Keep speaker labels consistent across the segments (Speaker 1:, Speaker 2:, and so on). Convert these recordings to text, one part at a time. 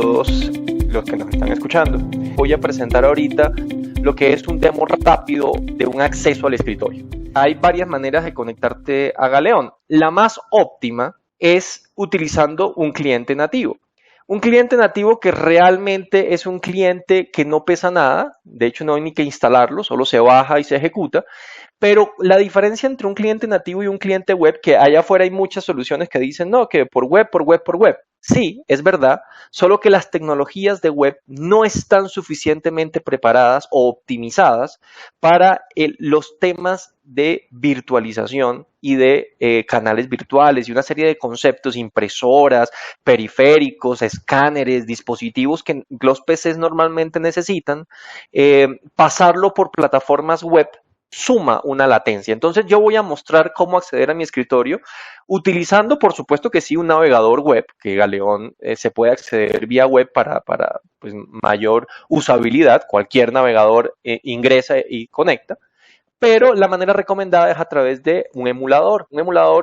Speaker 1: todos los que nos están escuchando. Voy a presentar ahorita lo que es un demo rápido de un acceso al escritorio. Hay varias maneras de conectarte a Galeón. La más óptima es utilizando un cliente nativo. Un cliente nativo que realmente es un cliente que no pesa nada, de hecho no hay ni que instalarlo, solo se baja y se ejecuta, pero la diferencia entre un cliente nativo y un cliente web, que allá afuera hay muchas soluciones que dicen, no, que por web, por web, por web. Sí, es verdad, solo que las tecnologías de web no están suficientemente preparadas o optimizadas para los temas de virtualización y de canales virtuales y una serie de conceptos, impresoras, periféricos, escáneres, dispositivos que los PCs normalmente necesitan, pasarlo por plataformas web suma una latencia. Entonces yo voy a mostrar cómo acceder a mi escritorio utilizando, por supuesto que sí, un navegador web, que Galeón se puede acceder vía web para pues, mayor usabilidad. Cualquier navegador ingresa y conecta. Pero la manera recomendada es a través de un emulador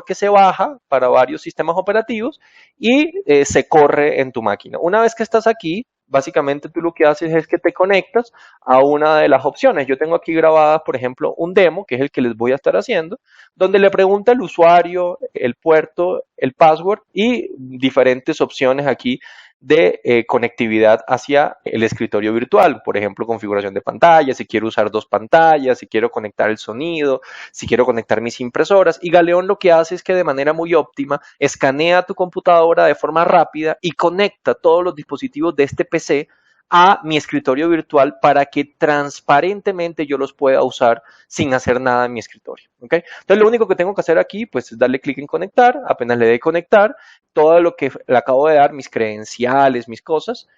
Speaker 1: que se baja para varios sistemas operativos y se corre en tu máquina. Una vez que estás aquí, básicamente tú lo que haces es que te conectas a una de las opciones. Yo tengo aquí grabadas, por ejemplo, un demo, que es el que les voy a estar haciendo, donde le pregunta al usuario el puerto, el password y diferentes opciones aquí de conectividad hacia el escritorio virtual, por ejemplo, configuración de pantalla, si quiero usar dos pantallas, si quiero conectar el sonido, si quiero conectar mis impresoras. Y Galeón lo que hace es que de manera muy óptima escanea tu computadora de forma rápida y conecta todos los dispositivos de este PC a mi escritorio virtual para que transparentemente yo los pueda usar sin hacer nada en mi escritorio. ¿Okay? Entonces lo único que tengo que hacer aquí pues es darle clic en conectar, apenas le dé conectar, todo lo que le acabo de dar, mis credenciales, mis cosas,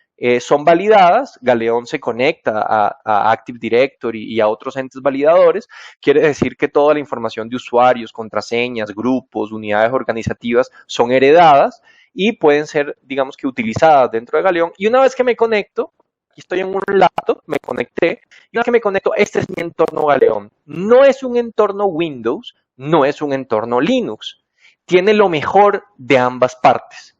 Speaker 1: son validadas, Galeón se conecta a Active Directory y a otros entes validadores, quiere decir que toda la información de usuarios, contraseñas, grupos, unidades organizativas son heredadas y pueden ser, digamos que, utilizadas dentro de Galeón. Y una vez que me conecto, aquí estoy en un laptop, me conecté, y una vez que me conecto, este es mi entorno Galeón. No es un entorno Windows, no es un entorno Linux. Tiene lo mejor de ambas partes.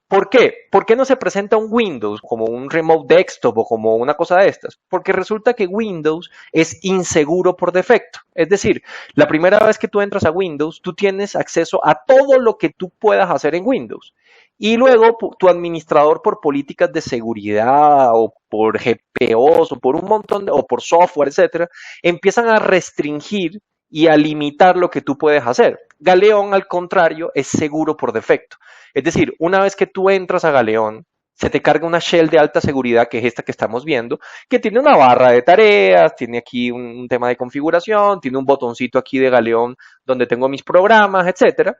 Speaker 1: ¿Por qué? ¿Por qué no se presenta un Windows como un remote desktop o como una cosa de estas? Porque resulta que Windows es inseguro por defecto. Es decir, la primera vez que tú entras a Windows, tú tienes acceso a todo lo que tú puedas hacer en Windows. Y luego tu administrador por políticas de seguridad o por GPOs o por un montón o por software, etcétera, empiezan a restringir y a limitar lo que tú puedes hacer. Galeón, al contrario, es seguro por defecto. Es decir, una vez que tú entras a Galeón, se te carga una shell de alta seguridad, que es esta que estamos viendo, que tiene una barra de tareas, tiene aquí un tema de configuración, tiene un botoncito aquí de Galeón donde tengo mis programas, etcétera.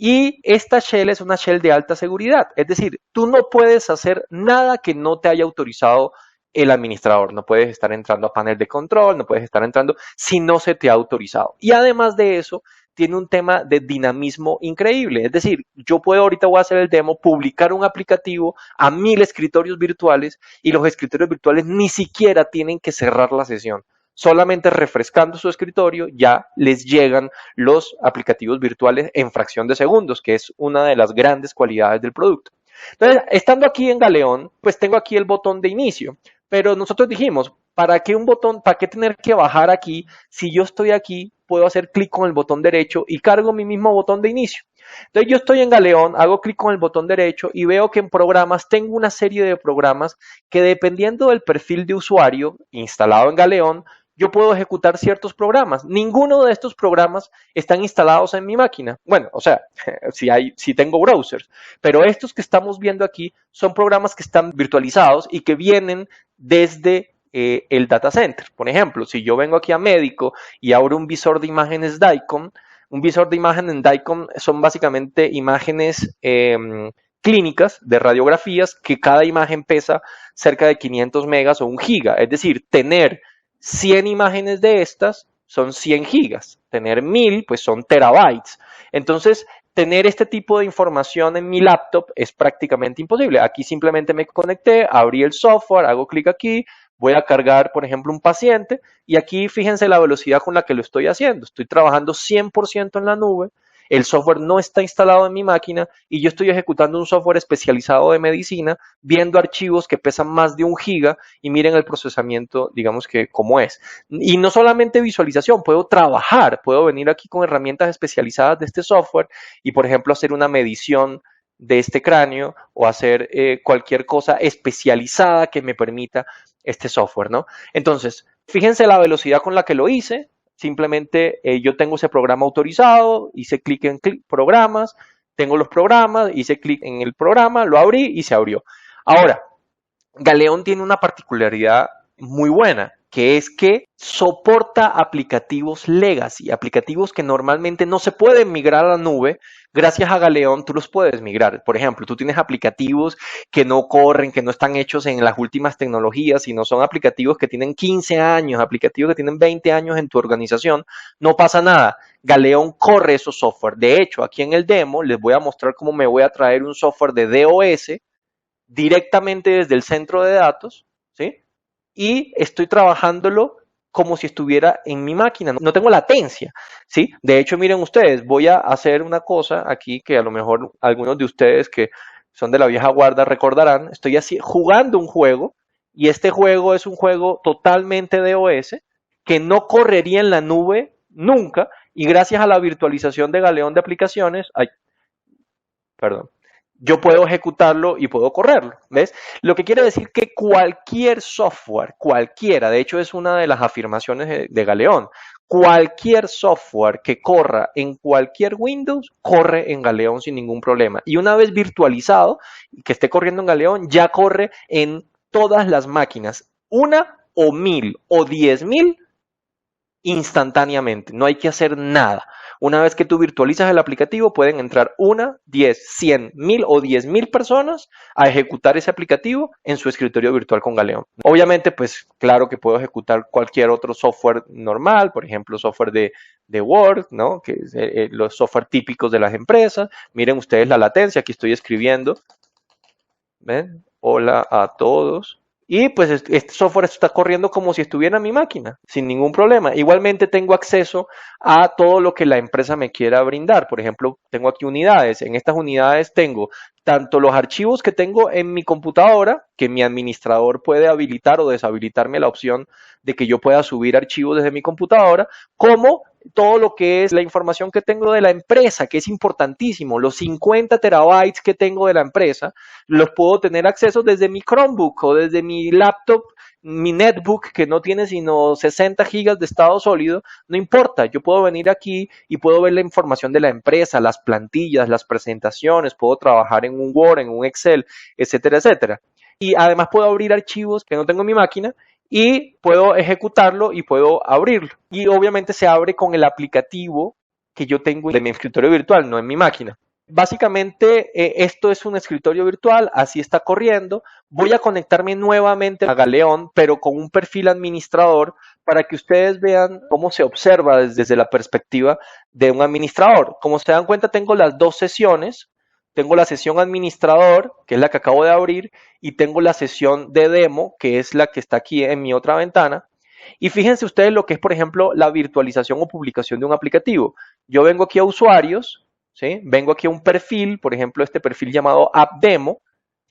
Speaker 1: Y esta shell es una shell de alta seguridad. Es decir, tú no puedes hacer nada que no te haya autorizado el administrador. No puedes estar entrando a panel de control, no puedes estar entrando si no se te ha autorizado. Y además de eso, tiene un tema de dinamismo increíble. Es decir, yo puedo, ahorita voy a hacer el demo, publicar un aplicativo a 1000 escritorios virtuales y los escritorios virtuales ni siquiera tienen que cerrar la sesión. Solamente refrescando su escritorio ya les llegan los aplicativos virtuales en fracción de segundos, que es una de las grandes cualidades del producto. Entonces, estando aquí en Galeón, pues tengo aquí el botón de inicio, pero nosotros dijimos, ¿para qué un botón, para qué tener que bajar aquí? Si yo estoy aquí, puedo hacer clic con el botón derecho y cargo mi mismo botón de inicio. Entonces yo estoy en Galeón, hago clic con el botón derecho y veo que en programas tengo una serie de programas que dependiendo del perfil de usuario instalado en Galeón, yo puedo ejecutar ciertos programas. Ninguno de estos programas están instalados en mi máquina. Bueno, o sea, si tengo browsers, pero estos que estamos viendo aquí son programas que están virtualizados y que vienen desde el data center. Por ejemplo, si yo vengo aquí a médico y abro un visor de imágenes DICOM, un visor de imagen en DICOM son básicamente imágenes clínicas de radiografías que cada imagen pesa cerca de 500 megas o 1 giga. Es decir, tener 100 imágenes de estas son 100 gigas, tener 1000 pues son terabytes. Entonces, tener este tipo de información en mi laptop es prácticamente imposible. Aquí simplemente me conecté, abrí el software, hago clic aquí, voy a cargar, por ejemplo, un paciente y aquí fíjense la velocidad con la que lo estoy haciendo. Estoy trabajando 100% en la nube el software no está instalado en mi máquina y yo estoy ejecutando un software especializado de medicina, viendo archivos que pesan más de 1 giga y miren el procesamiento, digamos que como es. Y no solamente visualización, puedo trabajar, puedo venir aquí con herramientas especializadas de este software y, por ejemplo, hacer una medición de este cráneo o hacer cualquier cosa especializada que me permita este software, ¿no? Entonces, fíjense la velocidad con la que lo hice. Simplemente yo tengo ese programa autorizado, hice clic en programas, tengo los programas, hice clic en el programa, lo abrí y se abrió. Ahora, Galeón tiene una particularidad muy buena, que es que soporta aplicativos legacy, aplicativos que normalmente no se pueden migrar a la nube. Gracias a Galeón tú los puedes migrar. Por ejemplo, tú tienes aplicativos que no corren, que no están hechos en las últimas tecnologías, sino son aplicativos que tienen 15 años, aplicativos que tienen 20 años en tu organización. No pasa nada. Galeón corre esos software. De hecho, aquí en el demo les voy a mostrar cómo me voy a traer un software de DOS directamente desde el centro de datos, ¿sí? Y estoy trabajándolo como si estuviera en mi máquina, no tengo latencia, ¿sí? De hecho, miren ustedes, voy a hacer una cosa aquí que a lo mejor algunos de ustedes que son de la vieja guardia recordarán, estoy así jugando un juego y este juego es un juego totalmente DOS que no correría en la nube nunca y gracias a la virtualización de Galeón de aplicaciones, ay, perdón, yo puedo ejecutarlo y puedo correrlo, ¿ves? Lo que quiere decir que cualquier software, cualquiera, de hecho es una de las afirmaciones de Galeón, cualquier software que corra en cualquier Windows, corre en Galeón sin ningún problema. Y una vez virtualizado, que esté corriendo en Galeón, ya corre en todas las máquinas, 1 o 1000 o 10.000 instantáneamente, no hay que hacer nada. Una vez que tú virtualizas el aplicativo, pueden entrar 1, 10, 100, 1000 o 10.000 personas a ejecutar ese aplicativo en su escritorio virtual con Galeón. Obviamente, pues claro que puedo ejecutar cualquier otro software normal, por ejemplo, software de Word, ¿no? Que es los software típicos de las empresas. Miren ustedes la latencia, aquí estoy escribiendo. ¿Ven? Hola a todos. Y pues este software está corriendo como si estuviera en mi máquina, sin ningún problema. Igualmente tengo acceso a todo lo que la empresa me quiera brindar. Por ejemplo, tengo aquí unidades. En estas unidades tengo tanto los archivos que tengo en mi computadora, que mi administrador puede habilitar o deshabilitarme la opción de que yo pueda subir archivos desde mi computadora, como todo lo que es la información que tengo de la empresa, que es importantísimo. Los 50 terabytes que tengo de la empresa, los puedo tener acceso desde mi Chromebook o desde mi laptop, mi netbook que no tiene sino 60 gigas de estado sólido, no importa, yo puedo venir aquí y puedo ver la información de la empresa, las plantillas, las presentaciones, puedo trabajar en un Word, en un Excel, etcétera, etcétera. Y además puedo abrir archivos que no tengo en mi máquina y puedo ejecutarlo y puedo abrirlo. Y obviamente se abre con el aplicativo que yo tengo de mi escritorio virtual, no en mi máquina. Básicamente esto es un escritorio virtual, así está corriendo. Voy a conectarme nuevamente a Galeón, pero con un perfil administrador para que ustedes vean cómo se observa desde la perspectiva de un administrador. Como se dan cuenta, tengo las dos sesiones. Tengo la sesión administrador, que es la que acabo de abrir, y tengo la sesión de demo, que es la que está aquí en mi otra ventana. Y fíjense ustedes lo que es, por ejemplo, la virtualización o publicación de un aplicativo. Yo vengo aquí a usuarios, ¿sí? Vengo aquí a un perfil, por ejemplo, este perfil llamado App Demo,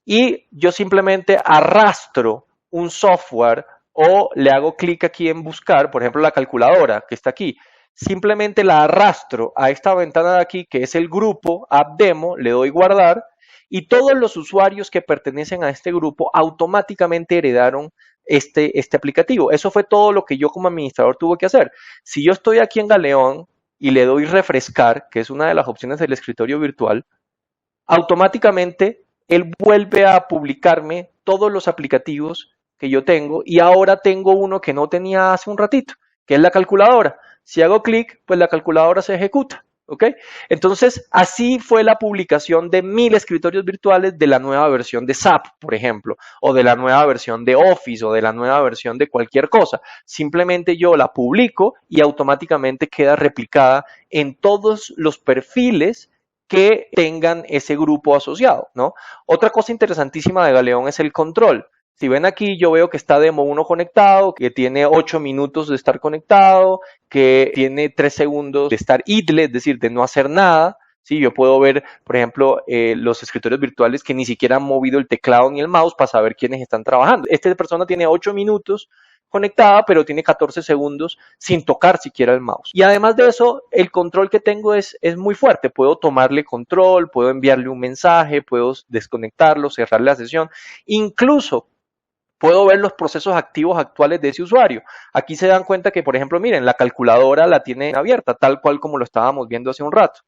Speaker 1: y yo simplemente arrastro un software o le hago clic aquí en buscar, por ejemplo, la calculadora que está aquí. Simplemente la arrastro a esta ventana de aquí, que es el grupo App Demo, le doy guardar, y todos los usuarios que pertenecen a este grupo automáticamente heredaron este aplicativo. Eso fue todo lo que yo como administrador tuve que hacer. Si yo estoy aquí en Galeón y le doy refrescar, que es una de las opciones del escritorio virtual, automáticamente él vuelve a publicarme todos los aplicativos que yo tengo y ahora tengo uno que no tenía hace un ratito, que es la calculadora. Si hago clic, pues la calculadora se ejecuta. ¿Ok? Entonces, así fue la publicación de 1000 escritorios virtuales de la nueva versión de SAP, por ejemplo, o de la nueva versión de Office, o de la nueva versión de cualquier cosa. Simplemente yo la publico y automáticamente queda replicada en todos los perfiles que tengan ese grupo asociado, ¿no? Otra cosa interesantísima de Galeón es el control. Si ven aquí, yo veo que está demo 1 conectado, que tiene 8 minutos de estar conectado, que tiene 3 segundos de estar idle, es decir, de no hacer nada. Sí, yo puedo ver, por ejemplo, los escritorios virtuales que ni siquiera han movido el teclado ni el mouse para saber quiénes están trabajando. Esta persona tiene 8 minutos conectada, pero tiene 14 segundos sin tocar siquiera el mouse. Y además de eso, el control que tengo es muy fuerte. Puedo tomarle control, puedo enviarle un mensaje, puedo desconectarlo, cerrar la sesión. Incluso puedo ver los procesos activos actuales de ese usuario. Aquí se dan cuenta que, por ejemplo, miren, la calculadora la tiene abierta, tal cual como lo estábamos viendo hace un rato.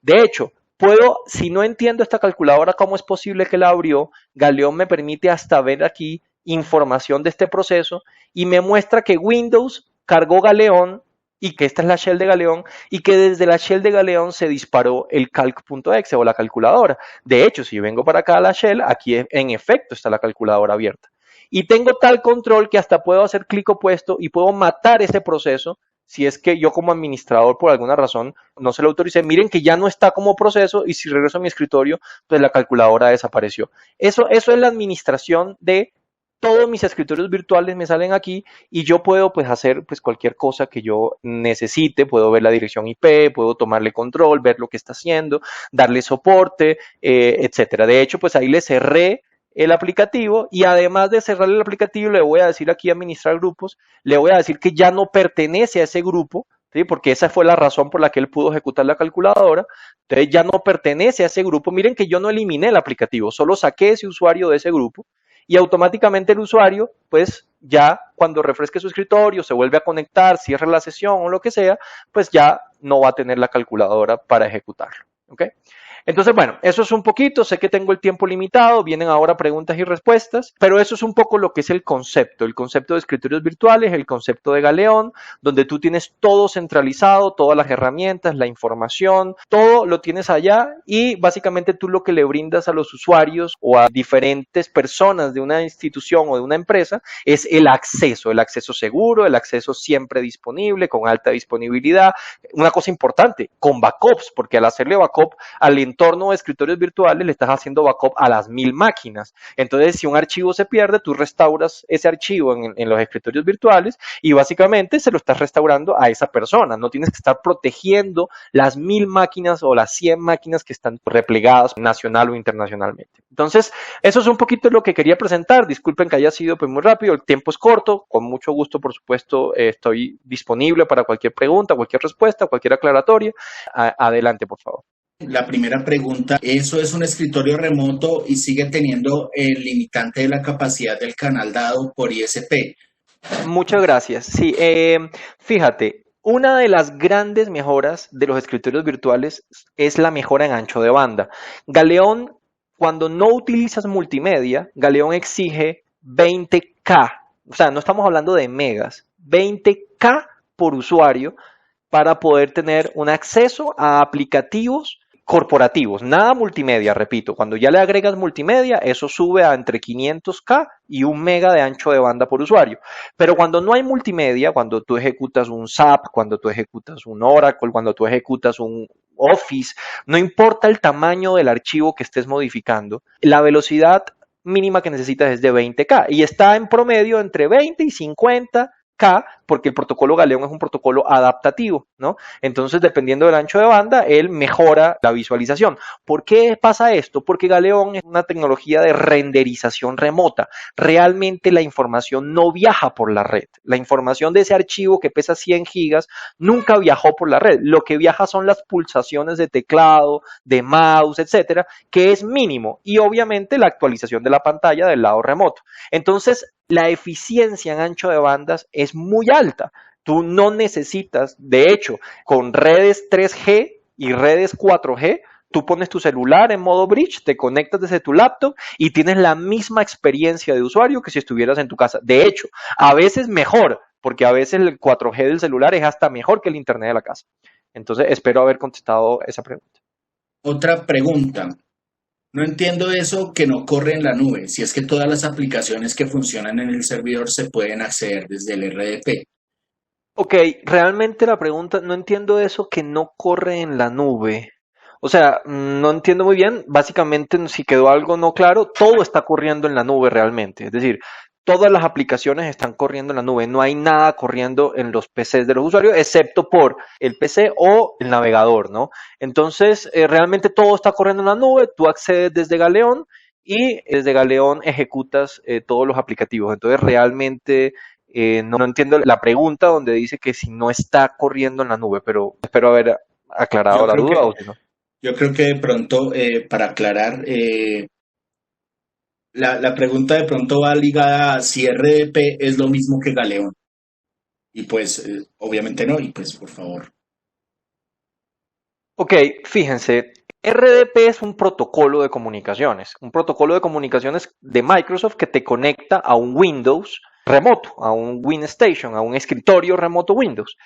Speaker 1: De hecho, puedo, si no entiendo esta calculadora, cómo es posible que la abrió, Galeón me permite hasta ver aquí información de este proceso y me muestra que Windows cargó Galeón y que esta es la shell de Galeón y que desde la shell de Galeón se disparó el calc.exe o la calculadora. De hecho, si vengo para acá a la shell, aquí en efecto está la calculadora abierta. Y tengo tal control que hasta puedo hacer clic opuesto y puedo matar ese proceso si es que yo como administrador por alguna razón no se lo autoricé. Miren que ya no está como proceso y si regreso a mi escritorio, pues la calculadora desapareció. Eso es la administración de todos mis escritorios virtuales me salen aquí y yo puedo pues hacer pues cualquier cosa que yo necesite, puedo ver la dirección IP, puedo tomarle control, ver lo que está haciendo, darle soporte, etcétera. De hecho, pues ahí le cerré el aplicativo y además de cerrar el aplicativo le voy a decir aquí administrar grupos, le voy a decir que ya no pertenece a ese grupo, ¿sí? Porque esa fue la razón por la que él pudo ejecutar la calculadora, entonces ya no pertenece a ese grupo. Miren que yo no eliminé el aplicativo, solo saqué ese usuario de ese grupo y automáticamente el usuario, pues ya cuando refresque su escritorio, se vuelve a conectar, cierre la sesión o lo que sea, pues ya no va a tener la calculadora para ejecutarlo, ¿ok? Entonces, bueno, eso es un poquito, sé que tengo el tiempo limitado, vienen ahora preguntas y respuestas, pero eso es un poco lo que es el concepto de escritorios virtuales, el concepto de Galeón, donde tú tienes todo centralizado, todas las herramientas, la información, todo lo tienes allá y básicamente tú lo que le brindas a los usuarios o a diferentes personas de una institución o de una empresa es el acceso seguro, el acceso siempre disponible, con alta disponibilidad. Una cosa importante, con backups, porque al hacerle backup al entorno de escritorios virtuales le estás haciendo backup a las 1000 máquinas. Entonces, si un archivo se pierde, tú restauras ese archivo en los escritorios virtuales y básicamente se lo estás restaurando a esa persona. No tienes que estar protegiendo las 1000 máquinas o las 100 máquinas que están replegadas nacional o internacionalmente. Entonces, eso es un poquito lo que quería presentar. Disculpen que haya sido pues, muy rápido, el tiempo es corto. Con mucho gusto, por supuesto, estoy disponible para cualquier pregunta, cualquier respuesta, cualquier aclaratoria. Adelante, por favor.
Speaker 2: La primera pregunta, ¿eso es un escritorio remoto y sigue teniendo el limitante de la capacidad del canal dado por ISP?
Speaker 1: Muchas gracias. Sí, fíjate, una de las grandes mejoras de los escritorios virtuales es la mejora en ancho de banda. Galeón, cuando no utilizas multimedia, Galeón exige 20K, o sea, no estamos hablando de megas, 20K por usuario para poder tener un acceso a aplicativos corporativos, nada multimedia, repito, cuando ya le agregas multimedia, eso sube a entre 500K y 1 mega de ancho de banda por usuario. Pero cuando no hay multimedia, cuando tú ejecutas un SAP, cuando tú ejecutas un Oracle, cuando tú ejecutas un Office, no importa el tamaño del archivo que estés modificando, la velocidad mínima que necesitas es de 20K y está en promedio entre 20 y 50K porque el protocolo Galeón es un protocolo adaptativo, ¿no? Entonces, dependiendo del ancho de banda, él mejora la visualización. ¿Por qué pasa esto? Porque Galeón es una tecnología de renderización remota. Realmente la información no viaja por la red. La información de ese archivo que pesa 100 gigas nunca viajó por la red. Lo que viaja son las pulsaciones de teclado, de mouse, etcétera, que es mínimo. Y obviamente la actualización de la pantalla del lado remoto. Entonces, la eficiencia en ancho de bandas es muy alta. Tú no necesitas, de hecho, con redes 3G y redes 4G, tú pones tu celular en modo bridge, te conectas desde tu laptop y tienes la misma experiencia de usuario que si estuvieras en tu casa. De hecho, a veces mejor, porque a veces el 4G del celular es hasta mejor que el internet de la casa. Entonces, espero haber contestado esa pregunta.
Speaker 2: Otra pregunta. No entiendo eso que no corre en la nube, si es que todas las aplicaciones que funcionan en el servidor se pueden acceder desde el RDP.
Speaker 1: Ok, realmente la pregunta, no entiendo eso que no corre en la nube. O sea, no entiendo muy bien. Básicamente, si quedó algo no claro, todo está corriendo en la nube realmente. Es decir, todas las aplicaciones están corriendo en la nube. No hay nada corriendo en los PCs de los usuarios, excepto por el PC o el navegador, ¿no? Entonces, realmente todo está corriendo en la nube. Tú accedes desde Galeón y desde Galeón ejecutas todos los aplicativos. Entonces, realmente no entiendo la pregunta donde dice que si no está corriendo en la nube, pero espero haber aclarado
Speaker 2: Yo
Speaker 1: la
Speaker 2: creo
Speaker 1: duda
Speaker 2: que,
Speaker 1: o si no.
Speaker 2: yo creo que de pronto, para aclarar, la pregunta de pronto va ligada a si RDP es lo mismo que Galeón. Y pues, obviamente no, y pues, por favor.
Speaker 1: Ok, fíjense, RDP es un protocolo de comunicaciones de Microsoft que te conecta a un Windows remoto, a un WinStation, a un escritorio remoto Windows.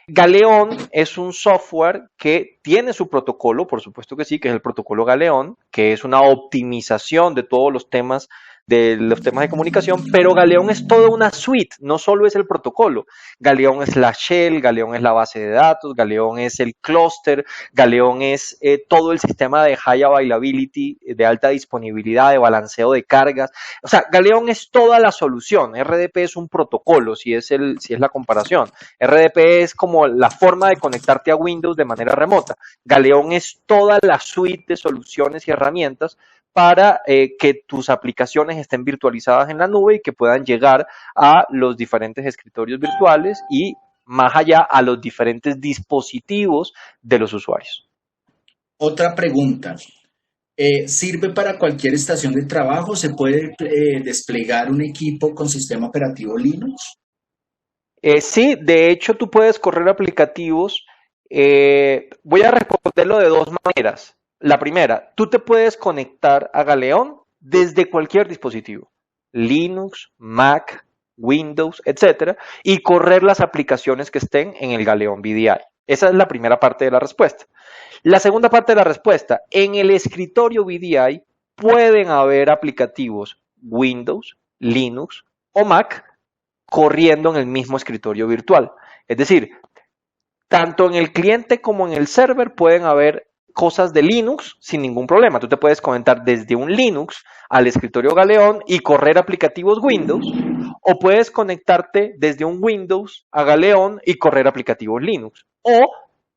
Speaker 1: Galeón es un software que tiene su protocolo, por supuesto que sí, que es el protocolo Galeón, que es una optimización de los temas de comunicación, pero Galeón es toda una suite, no solo es el protocolo. Galeón es la shell, Galeón es la base de datos, Galeón es el clúster, Galeón es todo el sistema de high availability, de alta disponibilidad, de balanceo de cargas. O sea, Galeón es toda la solución. RDP es un protocolo, si es la comparación. RDP es como la forma de conectarte a Windows de manera remota. Galeón es toda la suite de soluciones y herramientas para que tus aplicaciones estén virtualizadas en la nube y que puedan llegar a los diferentes escritorios virtuales y más allá a los diferentes dispositivos de los usuarios.
Speaker 2: Otra pregunta. ¿Sirve para cualquier estación de trabajo? ¿Se puede desplegar un equipo con sistema operativo Linux?
Speaker 1: Sí, de hecho tú puedes correr aplicativos. Voy a responderlo de dos maneras. La primera, tú te puedes conectar a Galeón desde cualquier dispositivo, Linux, Mac, Windows, etcétera, y correr las aplicaciones que estén en el Galeón VDI. Esa es la primera parte de la respuesta. La segunda parte de la respuesta, en el escritorio VDI pueden haber aplicativos Windows, Linux o Mac corriendo en el mismo escritorio virtual. Es decir, tanto en el cliente como en el server pueden haber cosas de Linux sin ningún problema. Tú te puedes conectar desde un Linux al escritorio Galeón y correr aplicativos Windows, o puedes conectarte desde un Windows a Galeón y correr aplicativos Linux. O,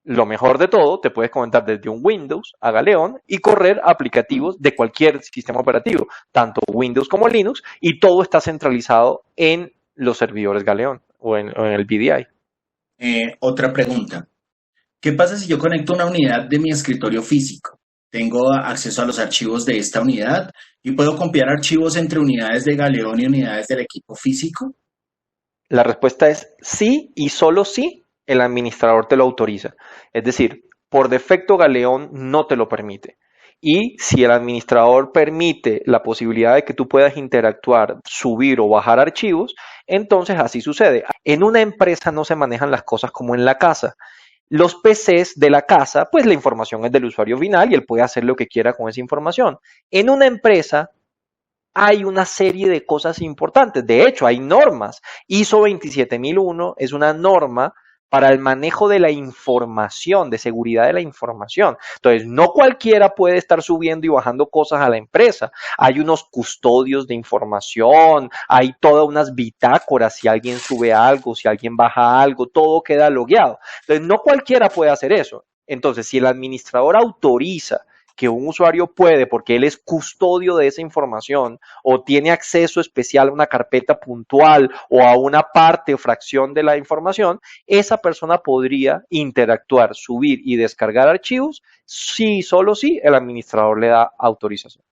Speaker 1: lo mejor de todo, te puedes conectar desde un Windows a Galeón y correr aplicativos de cualquier sistema operativo, tanto Windows como Linux, y todo está centralizado en los servidores Galeón o en el VDI.
Speaker 2: Otra pregunta. ¿Qué pasa si yo conecto una unidad de mi escritorio físico? Tengo acceso a los archivos de esta unidad y puedo copiar archivos entre unidades de Galeón y unidades del equipo físico.
Speaker 1: La respuesta es sí y solo sí el administrador te lo autoriza. Es decir, por defecto Galeón no te lo permite. Y si el administrador permite la posibilidad de que tú puedas interactuar, subir o bajar archivos, entonces así sucede. En una empresa no se manejan las cosas como en la casa. Los PCs de la casa, pues la información es del usuario final y él puede hacer lo que quiera con esa información. En una empresa hay una serie de cosas importantes. De hecho, hay normas. ISO 27001 es una norma para el manejo de la información, de seguridad de la información. Entonces, no cualquiera puede estar subiendo y bajando cosas a la empresa. Hay unos custodios de información, hay todas unas bitácoras, si alguien sube algo, si alguien baja algo, todo queda logueado. Entonces, no cualquiera puede hacer eso. Entonces, si el administrador autoriza que un usuario puede, porque él es custodio de esa información o tiene acceso especial a una carpeta puntual o a una parte o fracción de la información, esa persona podría interactuar, subir y descargar archivos si solo si el administrador le da autorización.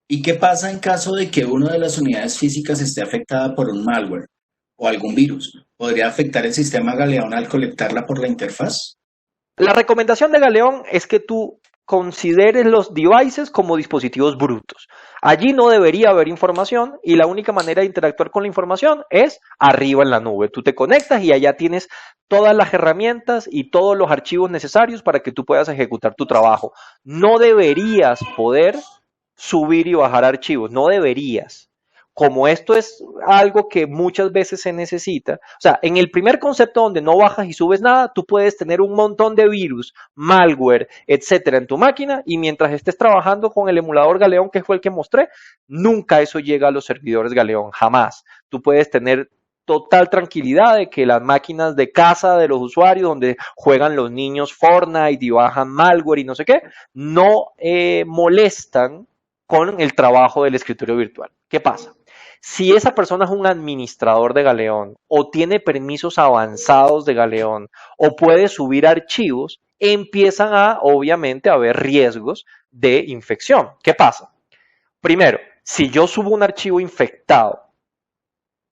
Speaker 2: ¿Y qué pasa en caso de que una de las unidades físicas esté afectada por un malware o algún virus? ¿Podría afectar el sistema Galeón al colectarla por la interfaz?
Speaker 1: La recomendación de Galeón es que tú consideres los devices como dispositivos brutos. Allí no debería haber información y la única manera de interactuar con la información es arriba en la nube. Tú te conectas y allá tienes todas las herramientas y todos los archivos necesarios para que tú puedas ejecutar tu trabajo. No deberías poder subir y bajar archivos, no deberías. como esto es algo que muchas veces se necesita, o sea, en el primer concepto donde no bajas y subes nada, tú puedes tener un montón de virus, malware, etcétera, en tu máquina, y mientras estés trabajando con el emulador Galeón, que fue el que mostré, nunca eso llega a los servidores Galeón, jamás. Tú puedes tener total tranquilidad de que las máquinas de casa de los usuarios, donde juegan los niños Fortnite y bajan malware y no sé qué, no molestan con el trabajo del escritorio virtual. ¿Qué pasa? Si esa persona es un administrador de Galeón o tiene permisos avanzados de Galeón o puede subir archivos, empiezan a, obviamente, a haber riesgos de infección. ¿Qué pasa? Primero, si yo subo un archivo infectado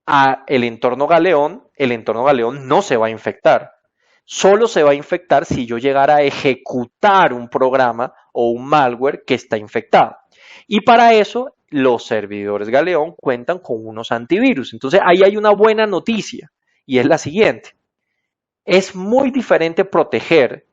Speaker 1: a el entorno Galeón no se va a infectar. Solo se va a infectar si yo llegara a ejecutar un programa o un malware que está infectado. Y para eso los servidores Galeón cuentan con unos antivirus. Entonces ahí hay una buena noticia y es la siguiente. Es muy diferente proteger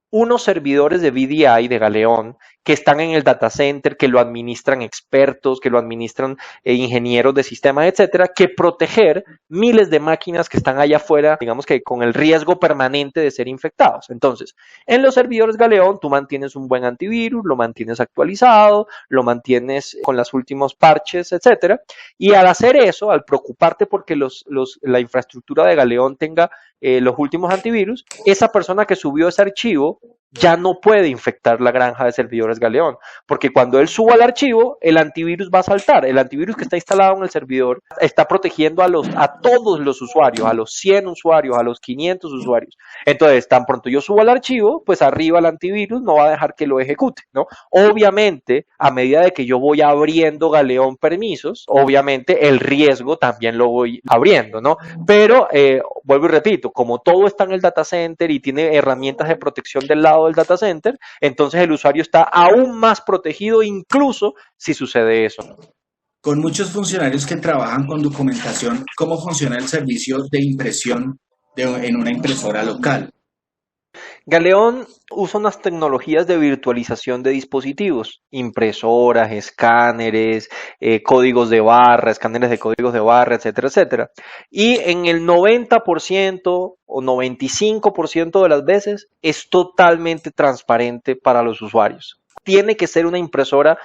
Speaker 1: unos servidores de VDI de Galeón que están en el data center, que lo administran expertos, que lo administran ingenieros de sistemas, etcétera, que proteger miles de máquinas que están allá afuera, digamos que con el riesgo permanente de ser infectados. Entonces, en los servidores Galeón tú mantienes un buen antivirus, lo mantienes actualizado, lo mantienes con los últimos parches, etcétera, y al hacer eso, al preocuparte porque la infraestructura de Galeón tenga los últimos antivirus, esa persona que subió ese archivo ya no puede infectar la granja de servidores Galeón, porque cuando él suba el archivo, el antivirus va a saltar. El antivirus que está instalado en el servidor está protegiendo a todos los usuarios, a los 100 usuarios, a los 500 usuarios. Entonces, tan pronto yo subo el archivo, pues arriba el antivirus no va a dejar que lo ejecute, ¿no? Obviamente, a medida de que yo voy abriendo Galeón permisos, obviamente el riesgo también lo voy abriendo, ¿no? Pero, vuelvo y repito, como todo está en el data center y tiene herramientas de protección del lado del data center, entonces el usuario está aún más protegido incluso si sucede eso.
Speaker 2: Con muchos funcionarios que trabajan con documentación, ¿cómo funciona el servicio de impresión en una impresora local?
Speaker 1: Galeón usa unas tecnologías de virtualización de dispositivos, impresoras, escáneres, códigos de barra, escáneres de códigos de barra, etcétera, etcétera. Y en el 90% o 95% de las veces es totalmente transparente para los usuarios. Tiene que ser una impresora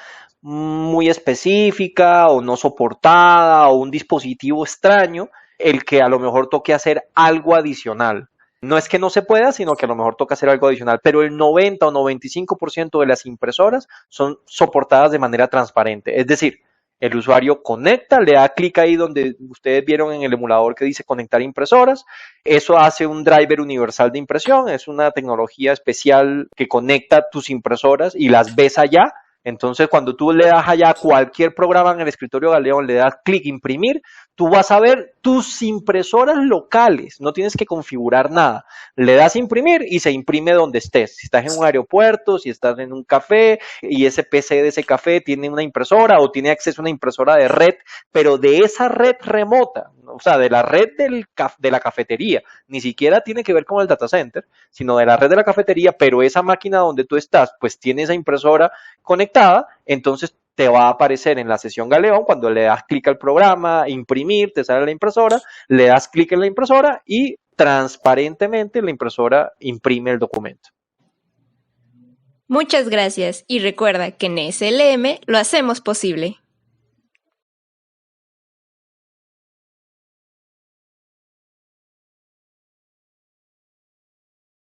Speaker 1: muy específica o no soportada o un dispositivo extraño el que a lo mejor toque hacer algo adicional. No es que no se pueda, sino que a lo mejor toca hacer algo adicional, pero el 90 o 95% de las impresoras son soportadas de manera transparente. Es decir, el usuario conecta, le da clic ahí donde ustedes vieron en el emulador que dice conectar impresoras. Eso hace un driver universal de impresión, es una tecnología especial que conecta tus impresoras y las ves allá. Entonces, cuando tú le das allá cualquier programa en el escritorio Galeón, le das clic imprimir, tú vas a ver tus impresoras locales, no tienes que configurar nada. Le das imprimir y se imprime donde estés. Si estás en un aeropuerto, si estás en un café y ese PC de ese café tiene una impresora o tiene acceso a una impresora de red, pero de esa red remota, o sea, de la red de la cafetería, ni siquiera tiene que ver con el data center, sino de la red de la cafetería, pero esa máquina donde tú estás, pues tiene esa impresora conectada, entonces te va a aparecer en la sesión Galeón cuando le das clic al programa, imprimir, te sale la impresora, le das clic en la impresora y transparentemente la impresora imprime el documento.
Speaker 3: Muchas gracias y recuerda que en SLM lo hacemos posible.